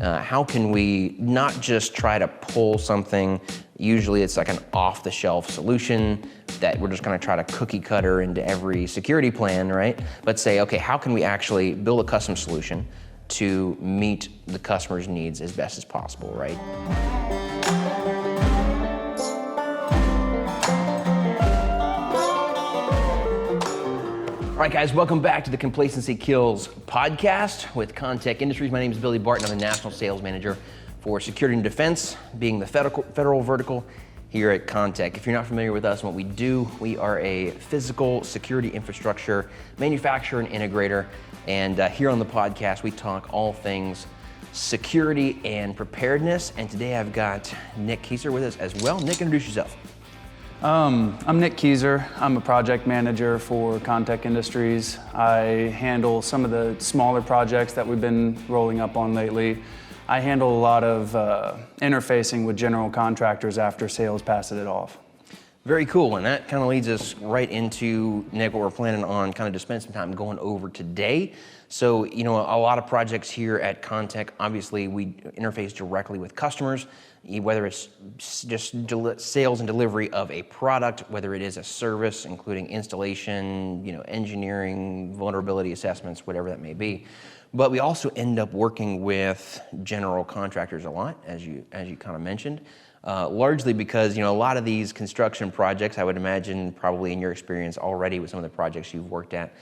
How can we not just try to pull something, usually it's like an off-the-shelf solution that we're just gonna try to cookie cutter into every security plan, right? But say, okay, how can we actually build a custom solution to meet the customer's needs as best as possible, right? All right, guys, welcome back to the Complacency Kills podcast with Kontek Industries. My name is Billy Barton. I'm the National Sales Manager for Security and Defense, being the federal vertical here at Kontek. If you're not familiar with us and what we do, we are a physical security infrastructure manufacturer and integrator. And here on the podcast, we talk all things security and preparedness. And today I've got Nick Kieser with us as well. Nick, introduce yourself. I'm Nick Kieser. I'm a project manager for Complacency Industries. I handle some of the smaller projects that we've been rolling up on lately. I handle a lot of interfacing with general contractors after sales passes it off. Very cool, and that kind of leads us right into, Nick, what we're planning on kind of to spend some time going over today. So, you know, a lot of projects here at Kontek, obviously we interface directly with customers, whether it's just sales and delivery of a product, whether it is a service, including installation, you know, engineering, vulnerability assessments, whatever that may be. But we also end up working with general contractors a lot, as you kind of mentioned. Largely because, you know, a lot of these construction projects, I would imagine probably in your experience already with some of the projects you've worked at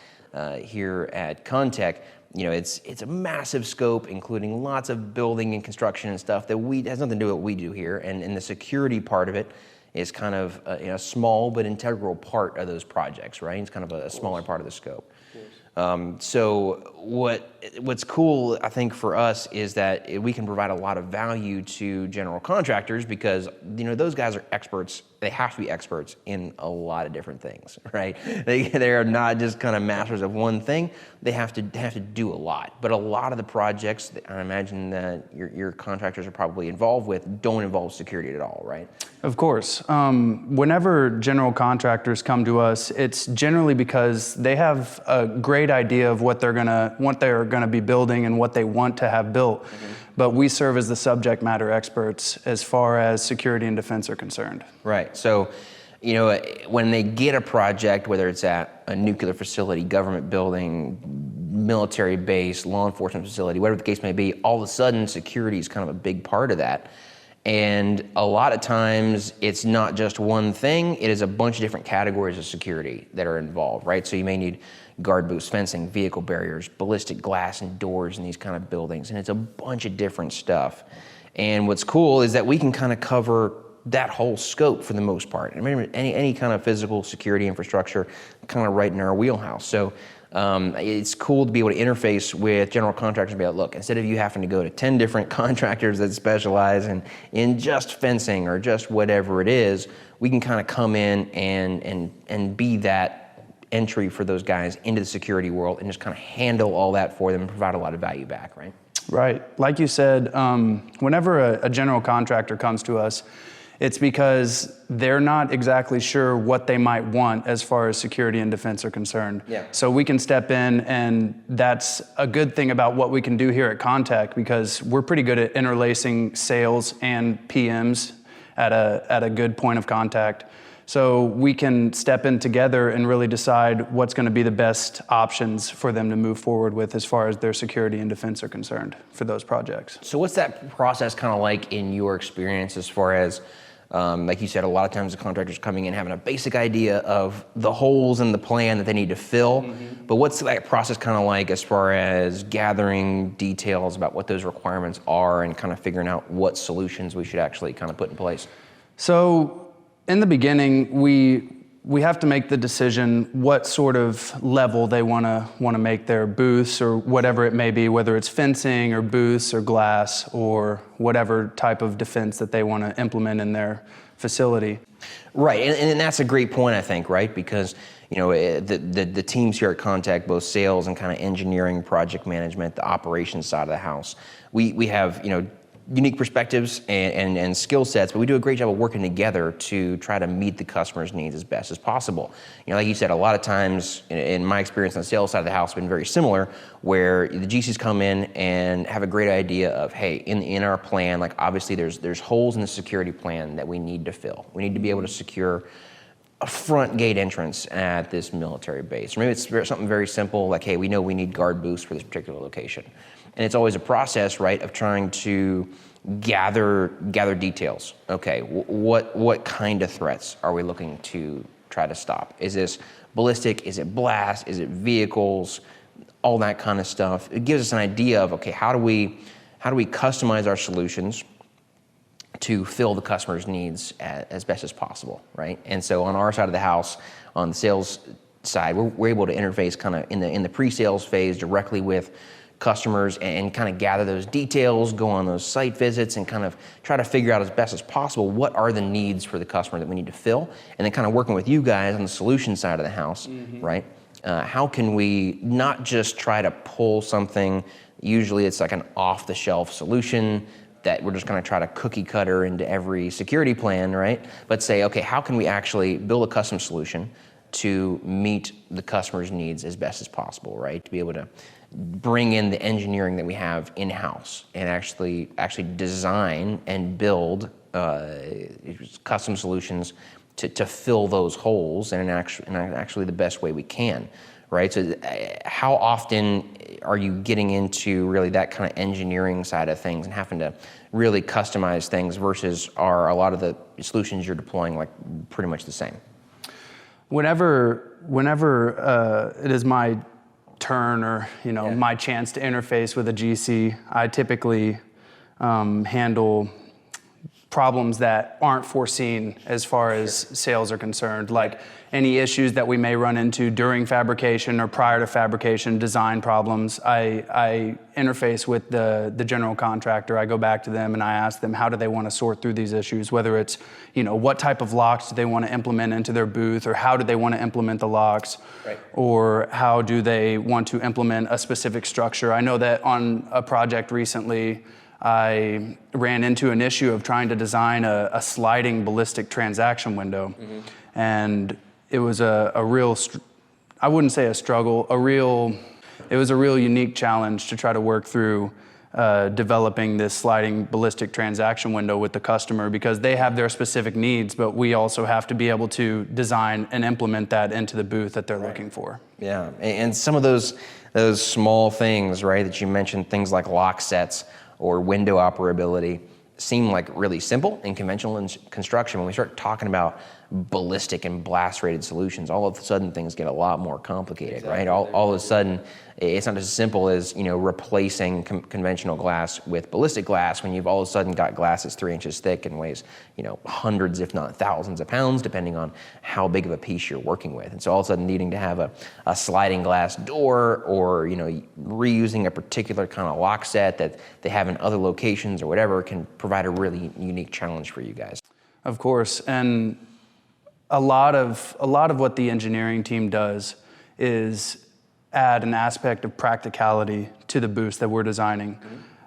here at Kontek, you know, it's a massive scope, including lots of building and construction and stuff that has nothing to do with what we do here. And the security part of it is kind of a small but integral part of those projects, right? It's kind of a smaller part of the scope. So what's cool, I think, for us is that we can provide a lot of value to general contractors because, you know, those guys are experts. They have to be experts in a lot of different things, right? They are not just kind of masters of one thing. They have to do a lot. But a lot of the projects that I imagine that your contractors are probably involved with don't involve security at all, right? Of course. Whenever general contractors come to us, it's generally because they have a great idea of what they're gonna be building and what they want to have built. Mm-hmm. But we serve as the subject matter experts as far as security and defense are concerned. Right. So, you know, when they get a project, whether it's at a nuclear facility, government building, military base, law enforcement facility, whatever the case may be, all of a sudden security is kind of a big part of that. And a lot of times it's not just one thing, it is a bunch of different categories of security that are involved, right? So you may need guard boots, fencing, vehicle barriers, ballistic glass and doors in these kind of buildings, and it's a bunch of different stuff. And what's cool is that we can kind of cover that whole scope for the most part. I mean, any kind of physical security infrastructure kind of right in our wheelhouse. So it's cool to be able to interface with general contractors and be like, look, instead of you having to go to 10 different contractors that specialize in just fencing or just whatever it is, we can kind of come in and be that entry for those guys into the security world and just kind of handle all that for them and provide a lot of value back, right? Right. Like you said, whenever a general contractor comes to us, it's because they're not exactly sure what they might want as far as security and defense are concerned. Yeah. So we can step in, and that's a good thing about what we can do here at Kontek because we're pretty good at interlacing sales and PMs at a good point of contact. So we can step in together and really decide what's going to be the best options for them to move forward with as far as their security and defense are concerned for those projects. So what's that process kind of like in your experience as far as, like you said, a lot of times the contractors coming in having a basic idea of the holes in the plan that they need to fill, but what's that process kind of like as far as gathering details about what those requirements are and kind of figuring out what solutions we should actually kind of put in place? So in the beginning, we have to make the decision what sort of level they want to make their booths or whatever it may be, whether it's fencing or booths or glass or whatever type of defense that they want to implement in their facility. Right, and that's a great point, I think, right? Because, you know, the teams here at Kontek, both sales and kind of engineering, project management, the operations side of the house, we have, you know, unique perspectives and skill sets, but we do a great job of working together to try to meet the customer's needs as best as possible. Like you said, a lot of times, in my experience on the sales side of the house, has been very similar, where the GCs come in and have a great idea of, hey, in our plan, like obviously there's holes in the security plan that we need to fill. We need to be able to secure a front gate entrance at this military base. Or maybe it's something very simple, like, hey, we know we need guard boosts for this particular location. And it's always a process, right, of trying to gather details. Okay, what kind of threats are we looking to try to stop? Is this ballistic? Is it blast? Is it vehicles? All that kind of stuff. It gives us an idea of, okay, how do we customize our solutions to fill the customer's needs as best as possible, right? And so on our side of the house, on the sales side, we're able to interface kind of in the pre-sales phase directly with customers and kind of gather those details, go on those site visits, and kind of try to figure out as best as possible what are the needs for the customer that we need to fill, and then kind of working with you guys on the solution side of the house, right? How can we not just try to pull something, usually it's like an off-the-shelf solution that we're just going to try to cookie cutter into every security plan, right? But say, okay, how can we actually build a custom solution to meet the customer's needs as best as possible, right? To be able to bring in the engineering that we have in-house and actually design and build custom solutions to fill those holes in actually the best way we can, right? So how often are you getting into really that kind of engineering side of things and having to really customize things versus are a lot of the solutions you're deploying like pretty much the same? Whenever it is my turn or my chance to interface with a GC, I typically handle problems that aren't foreseen as far as sales are concerned, like any issues that we may run into during fabrication or prior to fabrication, design problems. I interface with the general contractor. I go back to them and I ask them how do they want to sort through these issues, whether it's what type of locks do they want to implement into their booth, or how do they want to implement the locks, right, or how do they want to implement a specific structure. I know that on a project recently, I ran into an issue of trying to design a sliding ballistic transaction window. And it was a real, I wouldn't say a struggle, it was a real unique challenge to try to work through developing this sliding ballistic transaction window with the customer, because they have their specific needs, but we also have to be able to design and implement that into the booth that they're looking for. Yeah, and some of those small things, right, that you mentioned, things like lock sets or window operability, seem like really simple in conventional construction. When we start talking about ballistic and blast rated solutions, all of a sudden things get a lot more complicated, right? All of a sudden, it's not as simple as replacing conventional glass with ballistic glass when you've all of a sudden got glass that's 3 inches thick and weighs hundreds if not thousands of pounds depending on how big of a piece you're working with. And so all of a sudden needing to have a sliding glass door, or reusing a particular kind of lock set that they have in other locations or whatever, can provide a really unique challenge for you guys. Of course, and a lot of what the engineering team does is add an aspect of practicality to the booths that we're designing.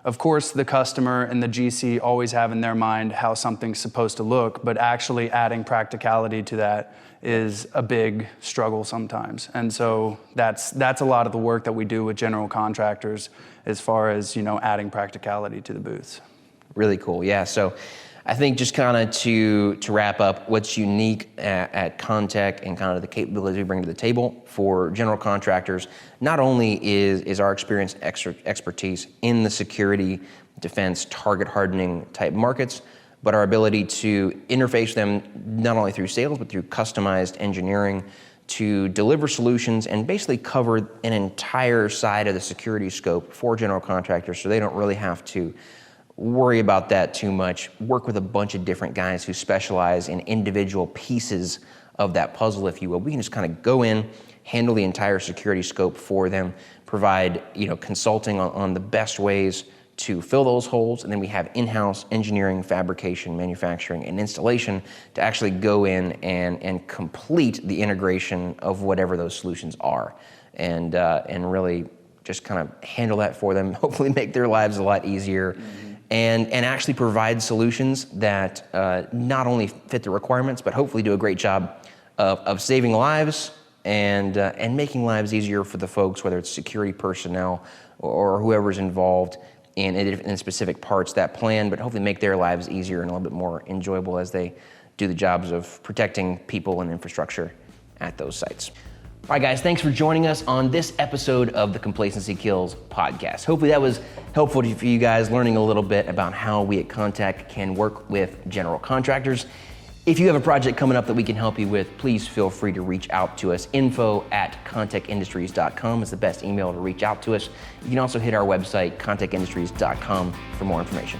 Of course, the customer and the GC always have in their mind how something's supposed to look, but actually adding practicality to that is a big struggle sometimes. And so that's a lot of the work that we do with general contractors as far as adding practicality to the booths. Really cool, yeah. So I think just kind of to wrap up, what's unique at Kontek and kind of the capabilities we bring to the table for general contractors, not only is our experience expertise in the security, defense, target hardening type markets, but our ability to interface them not only through sales, but through customized engineering to deliver solutions and basically cover an entire side of the security scope for general contractors, so they don't really have to worry about that too much, work with a bunch of different guys who specialize in individual pieces of that puzzle, if you will. We can just kind of go in, handle the entire security scope for them, provide consulting on the best ways to fill those holes, and then we have in-house engineering, fabrication, manufacturing, and installation to actually go in and complete the integration of whatever those solutions are, and really just kind of handle that for them, hopefully make their lives a lot easier, and actually provide solutions that not only fit the requirements, but hopefully do a great job of saving lives and making lives easier for the folks, whether it's security personnel or whoever's involved in specific parts of that plan, but hopefully make their lives easier and a little bit more enjoyable as they do the jobs of protecting people and infrastructure at those sites. All right, guys, thanks for joining us on this episode of the Complacency Kills podcast. Hopefully that was helpful for you guys, learning a little bit about how we at Kontek can work with general contractors. If you have a project coming up that we can help you with, please feel free to reach out to us. info@kontekindustries.com is the best email to reach out to us. You can also hit our website, kontekindustries.com, for more information.